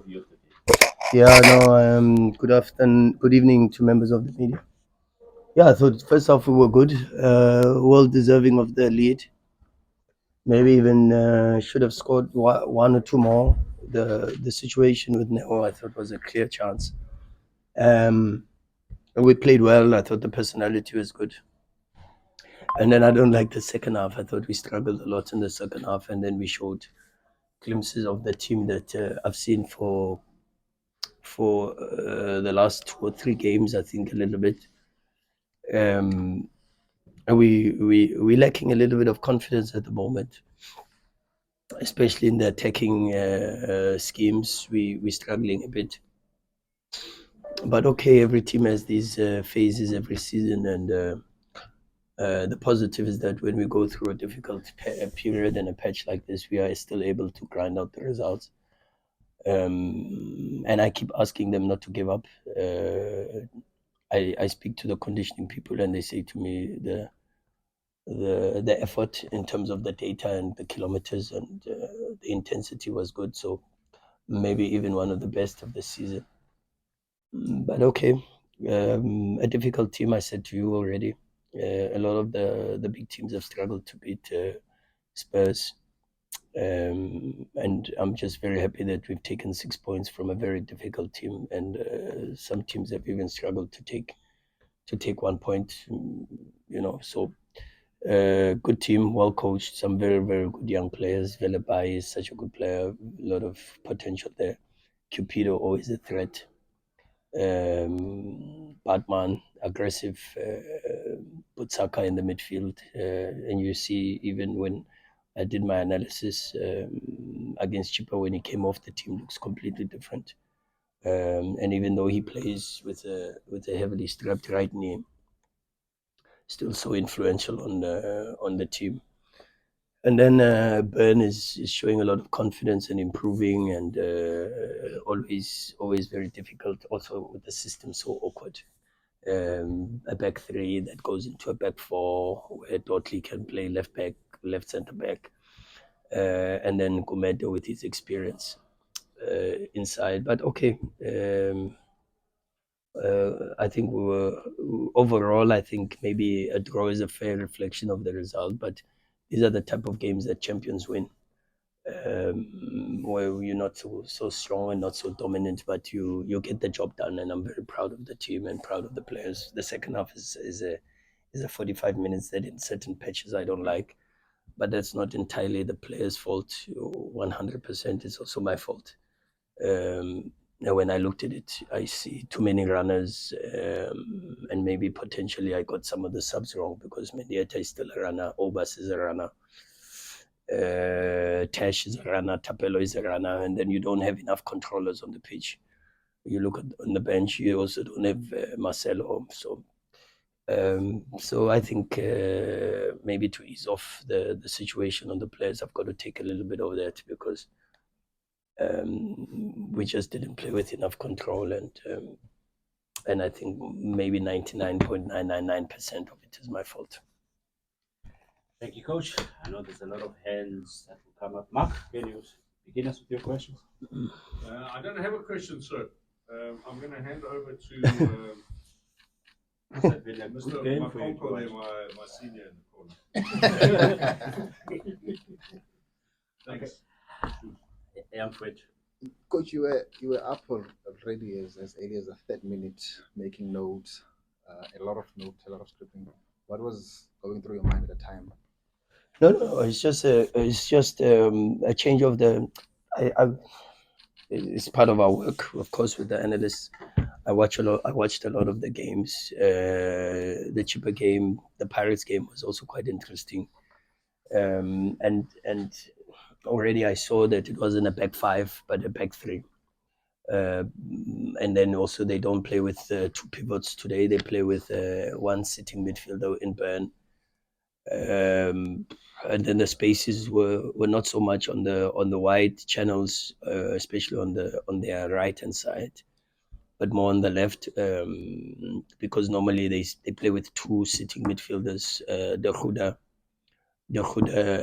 overview of the game. Yeah, no, good evening to members of the media. Yeah, I thought first off we were good, well deserving of the lead. Maybe even should have scored one or two more. The situation with Neo, I thought, was a clear chance. Um, we played well. I thought the personality was good. And then I don't like the second half. I thought we struggled a lot in the second half, and then we showed glimpses of the team that I've seen for the last 2 or 3 games. I think a little bit. Um, and we're lacking a little bit of confidence at the moment, especially in the attacking schemes. We're struggling a bit, but okay, every team has these phases every season, and the positive is that when we go through a difficult period and a patch like this, we are still able to grind out the results. And I keep asking them not to give up. I speak to the conditioning people, and they say to me the effort in terms of the data and the kilometers and the intensity was good. So maybe even one of the best of the season. But okay, a difficult team. I said to you already. A lot of the big teams have struggled to beat Spurs. And I'm just very happy that we've taken 6 points from a very difficult team, and some teams have even struggled to take 1 point. So good team, well coached, some very very good young players. Velebai is such a good player, a lot of potential there. Cupido always a threat. Batman aggressive. Butsaka in the midfield, and you see even when I did my analysis against Chippa when he came off, the team looks completely different. And even though he plays with a heavily strapped right knee, still so influential on the team. And then Byrne is showing a lot of confidence and improving, and always very difficult. Also with the system so awkward. A back three that goes into a back four, where Dotley can play left back, left centre back, and then Gumedo with his experience inside. But okay, I think we were overall. I think maybe a draw is a fair reflection of the result, but these are the type of games that champions win, where you're not so strong and not so dominant, but you get the job done. And I'm very proud of the team and proud of the players. The second half is a 45 minutes that in certain patches I don't like, but that's not entirely the players' fault. 100%, it's also my fault. Now when I looked at it, I see too many runners, and maybe potentially I got some of the subs wrong, because Mendieta is still a runner, Obas is a runner, Tash is a runner, Tapelo is a runner, and then you don't have enough controllers on the pitch. You look on the bench, you also don't have Marcelo. So I think maybe to ease off the situation on the players, I've got to take a little bit of that, because we just didn't play with enough control, and I think maybe 99.999% of it is my fault. Thank you, Coach. I know there's a lot of hands that will come up. Mark, can you begin us with your questions? I don't have a question, sir. I'm going to hand over to Mr. Makonko there, my senior in the corner. Thanks. Coach, you were up already as early as the third minute, making notes, a lot of notes, a lot of scripting. What was going through your mind at the time? No, it's just a change of the. It's part of our work, of course, with the analysts. I watched a lot of the games. The Chipper game, the Pirates game was also quite interesting. And already I saw that it wasn't a back five, but a back three. And then also they don't play with two pivots today. They play with one sitting midfielder in Bern. And then the spaces were not so much on the wide channels, especially on their right hand side, but more on the left, because normally they play with two sitting midfielders, the Huda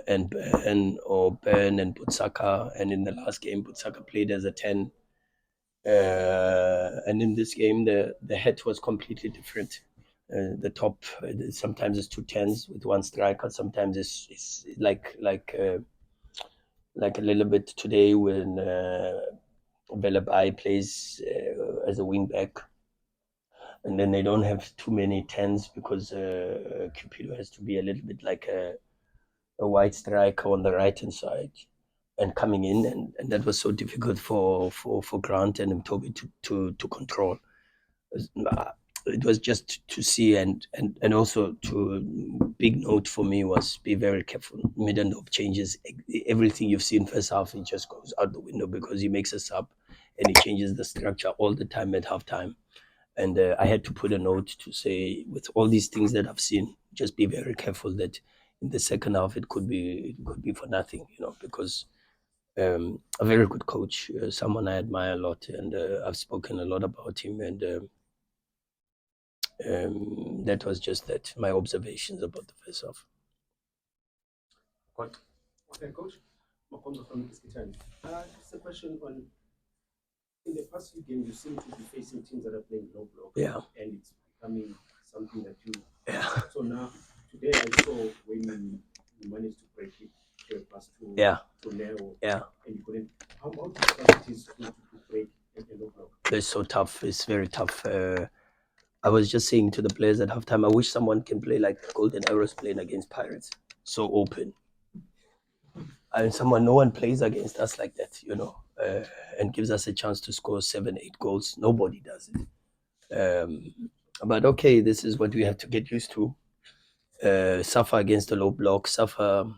and Bern, or Bern and Butsaka. And in the last game, Butsaka played as a 10, And in this game, the head was completely different. The top sometimes it's 2 10s with one striker. Sometimes it's like a little bit today when Velabai plays as a wing back, and then they don't have too many 10s because Cupido has to be a little bit like a wide striker on the right hand side and coming in, and that was so difficult for Grant and Toby to control. It was just to see, and also to big note for me was be very careful. Middendorp changes everything you've seen first half. It just goes out the window because he makes a sub and he changes the structure all the time at halftime. And I had to put a note to say, with all these things that I've seen, just be very careful that in the second half it could be for nothing, because a very good coach, someone I admire a lot, and I've spoken a lot about him, and that was just that, my observations about the first half. Okay, Coach. Makomba from Cape Town. Just a question on, in the past few games, you seem to be facing teams that are playing low block. Yeah. And it's becoming something that you... Yeah. So now, today I saw when you managed to break it to a pass to Nero. Yeah. And you couldn't... How difficult it is to break a low block? It's so tough. It's very tough. I was just saying to the players at halftime, I wish someone can play like Golden Arrows playing against Pirates. So open. And no one plays against us like that, and gives us a chance to score 7-8 goals. Nobody does it. But okay, this is what we have to get used to. Suffer against the low block, suffer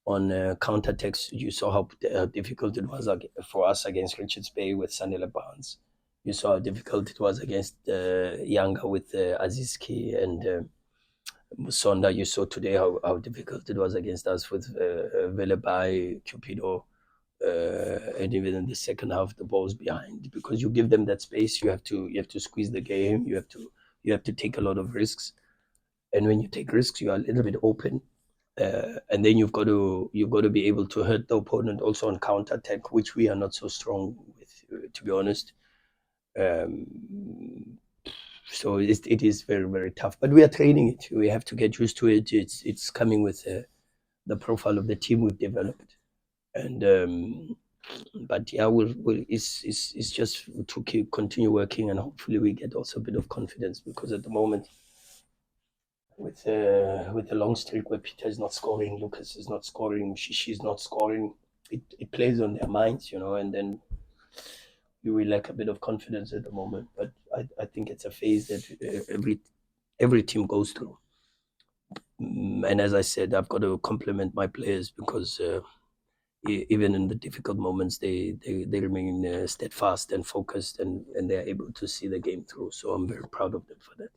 on counter-attacks. You saw how difficult it was for us against Richards Bay with Sanele Barnes. You saw how difficult it was against Yanga with Azizki and Musonda. You saw today how difficult it was against us with Velabai, Cupido, and even in the second half, the balls behind, because you give them that space. You have to squeeze the game. You have to take a lot of risks, and when you take risks, you are a little bit open. And then you've got to be able to hurt the opponent also on counter attack, which we are not so strong with, to be honest. So it is very, very tough, but we are training it. We have to get used to it. It's coming with the profile of the team we've developed, and but yeah, it's just to continue working, and hopefully we get also a bit of confidence, because at the moment, with the long streak where Peter is not scoring, Lucas is not scoring, Shishi's not scoring, it plays on their minds, and then you will lack a bit of confidence at the moment. But I think it's a phase that every team goes through. And as I said, I've got to compliment my players, because even in the difficult moments, they remain steadfast and focused, and they're able to see the game through. So I'm very proud of them for that.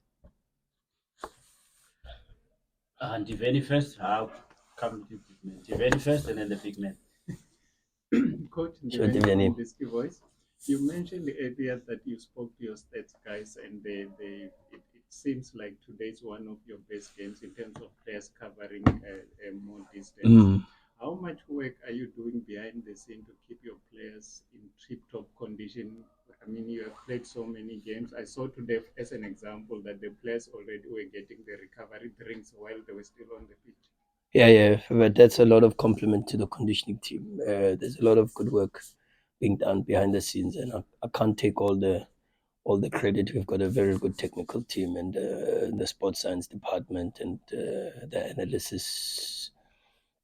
And Diveni first, I'll come to Diveni first, and then the big man. Coach, Sure, Diveni Diveni. from Bisky Voice. You mentioned earlier that you spoke to your stats guys, and it seems like today's one of your best games in terms of players covering a more distance. How much work are you doing behind the scene to keep your players in tip-top condition? I mean, you have played so many games. I saw today, as an example, that the players already were getting the recovery drinks while they were still on the pitch. Yeah, but that's a lot of compliment to the conditioning team. There's a lot of good work being done behind the scenes, and I can't take all the credit. We've got a very good technical team, and the sports science department, and the analysis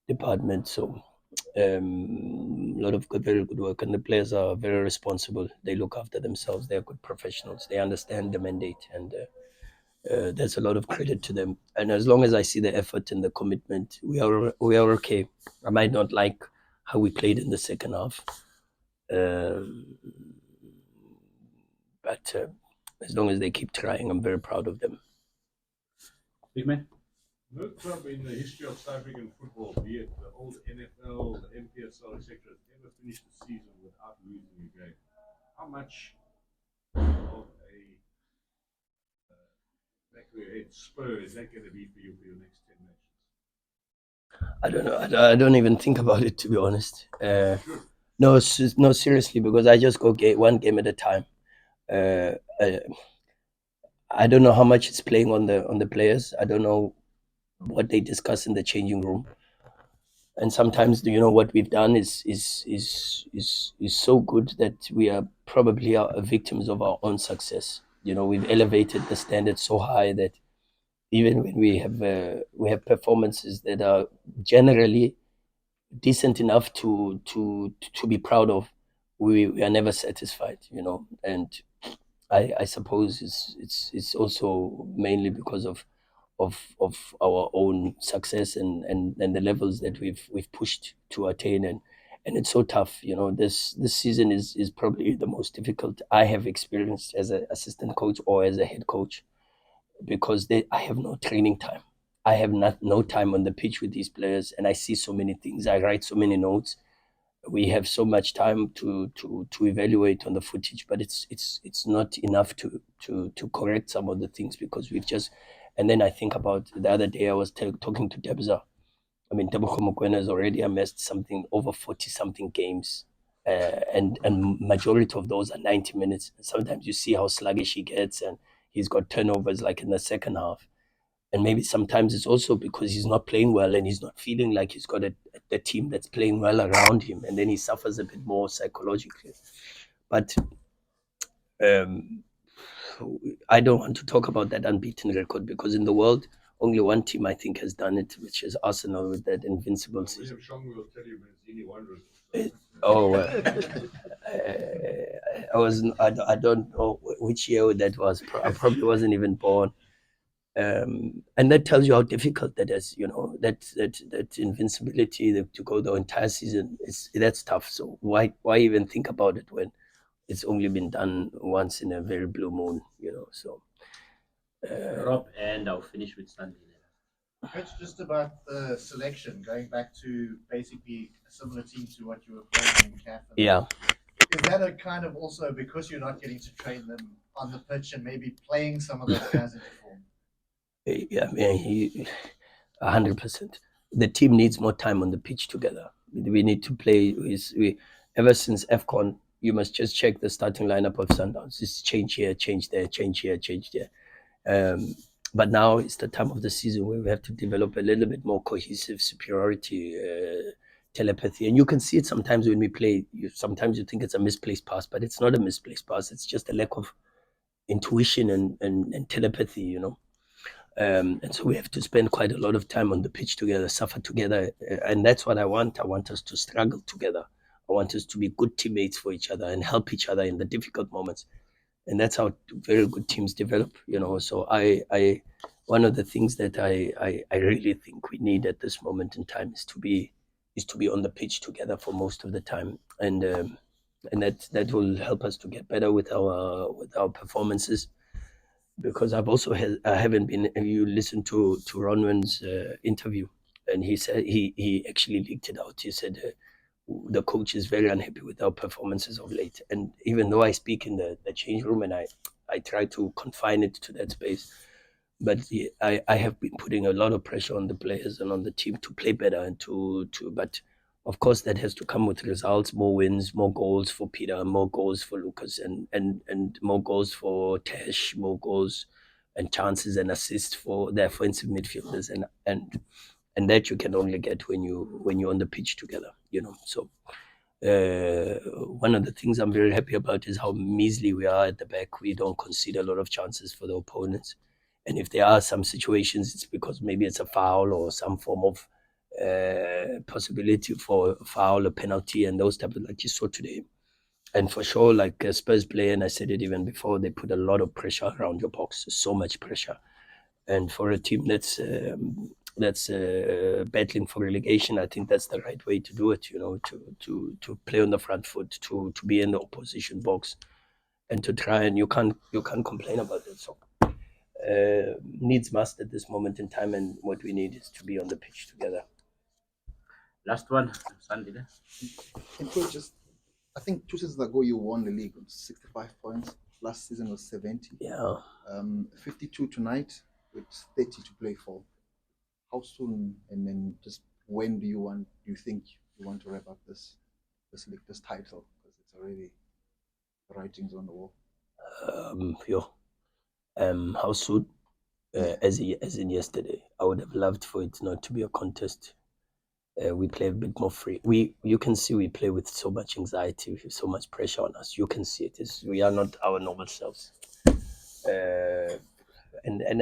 department. So a lot of very good work, and the players are very responsible. They look after themselves. They're good professionals. They understand the mandate, and there's a lot of credit to them. And as long as I see the effort and the commitment, we are okay. I might not like how we played in the second half, but as long as they keep trying, I'm very proud of them. Big man. No club in the history of South African football, be it the old NFL, the NPSL, etc., has ever finished the season without losing a game. How much of a spur is that going to be for you for your next 10 matches? I don't know. I don't even think about it, to be honest. Sure. No, no, seriously, because I just go one game at a time. Uh, uh, I don't know how much it's playing on the players. I don't know what they discuss in the changing room. And sometimes, what we've done is so good that we are probably victims of our own success. We've elevated the standard so high that even when we have performances that are generally decent enough to be proud of, we are never satisfied. And I suppose it's also mainly because of our own success and the levels that we've pushed to attain, and it's so tough. This season is probably the most difficult I have experienced as an assistant coach or as a head coach, because I have no training time. I have no time on the pitch with these players, and I see so many things. I write so many notes. We have so much time to evaluate on the footage, but it's not enough to correct some of the things, because we've just. And then I think about the other day I was talking to Debza. I mean, Tebogo Mokwena has already amassed something over 40 something games, and majority of those are 90 minutes. Sometimes you see how sluggish he gets, and he's got turnovers like in the second half. And maybe sometimes it's also because he's not playing well and he's not feeling like he's got a team that's playing well around him, and then he suffers a bit more psychologically. But um, I don't want to talk about that unbeaten record, because in the world, only one team I think has done it, which is Arsenal, with that invincible season. William Shong will tell you Mancini won results. Oh, I don't know which year that was. I probably wasn't even born. And that tells you how difficult that is. That invincibility, to go the entire season, that's tough. So why even think about it when it's only been done once in a very blue moon? So Rob, and I'll finish with Sunday. It's just about the selection, going back to basically a similar team to what you were playing in CAF. yeah. Is that a kind of also because you're not getting to train them on the pitch and maybe playing some of those guys into form? Yeah, man, 100%. The team needs more time on the pitch together. We need to play. Ever since AFCON, you must just check the starting lineup of Sundowns. It's change here, change there, change here, change there. But now it's the time of the season where we have to develop a little bit more cohesive superiority, telepathy. And you can see it sometimes when we play. Sometimes you think it's a misplaced pass, but it's not a misplaced pass. It's just a lack of intuition and telepathy. And so we have to spend quite a lot of time on the pitch together, suffer together. And that's what I want. I want us to struggle together. I want us to be good teammates for each other and help each other in the difficult moments. And that's how very good teams develop. So I one of the things that I really think we need at this moment in time is to be on the pitch together for most of the time. And that will help us to get better with our performances, because I haven't been. You listen to Ronwen's interview, and he said he actually leaked it out. He said the coach is very unhappy with our performances of late, and even though I speak in the change room and I try to confine it to that space, but I have been putting a lot of pressure on the players and on the team to play better and but of course that has to come with results, more wins, more goals for Peter, more goals for Lucas, and more goals for Tesh, more goals and chances and assists for their offensive midfielders, and that you can only get when you're on the pitch together. So one of the things I'm very happy about is how measly we are at the back. We don't concede a lot of chances for the opponents. And if there are some situations, it's because maybe it's a foul or some form of possibility for a foul, a penalty, and those type of, like you saw today. And for sure, like Spurs play, and I said it even before, they put a lot of pressure around your box, so much pressure. And for a team that's battling for relegation, I think that's the right way to do it. To play on the front foot, to be in the opposition box, and to try, and you can't complain about it. So needs must at this moment in time, and what we need is to be on the pitch together. Last one, Sunday. And coach, I think 2 seasons ago you won the league with 65 points. Last season was 70. Yeah. 52 tonight with 30 to play for. How soon, and then just when do you think you want to wrap up this this title? Because it's already the writings on the wall. How soon? Yeah. As in yesterday. I would have loved for it not to be a contest. We play a bit more free. You can see we play with so much anxiety, with so much pressure on us. You can see it. We are not our normal selves. And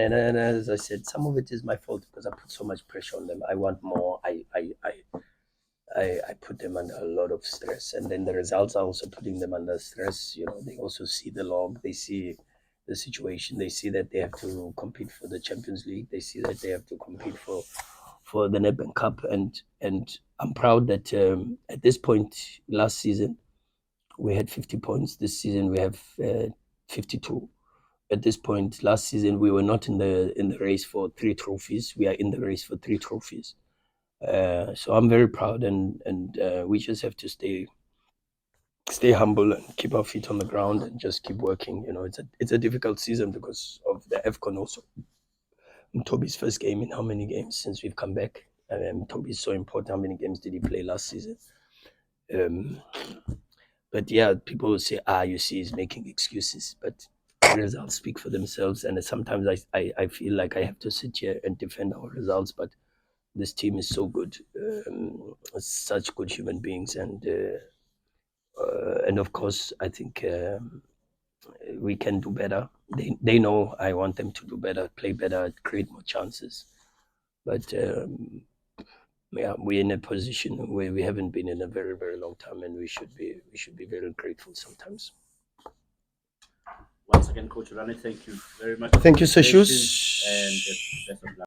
as I said, some of it is my fault because I put so much pressure on them. I want more. I put them under a lot of stress, and then the results are also putting them under stress. They also see the log, they see the situation, they see that they have to compete for the Champions League, they see that they have to compete for the Nedbank Cup, and I'm proud that at this point last season we had 50 points. This season we have 52. At this point last season we were not in the race for 3 trophies. We are in the race for 3 trophies. So I'm very proud, and we just have to stay humble and keep our feet on the ground and just keep working. It's a difficult season because of the AFCON also. Toby's first game in how many games since we've come back? Toby's so important. How many games did he play last season? But yeah, people will say, you see, he's making excuses, but the results speak for themselves. And sometimes I feel like I have to sit here and defend our results, but this team is so good, such good human beings, and of course I think we can do better. They know I want them to do better, play better, create more chances. But yeah, we're in a position where we haven't been in a very, very long time, and we should be very grateful sometimes. Once again, Coach Rhulani, thank you very much. Thank you, Sir Shoes. And best of luck.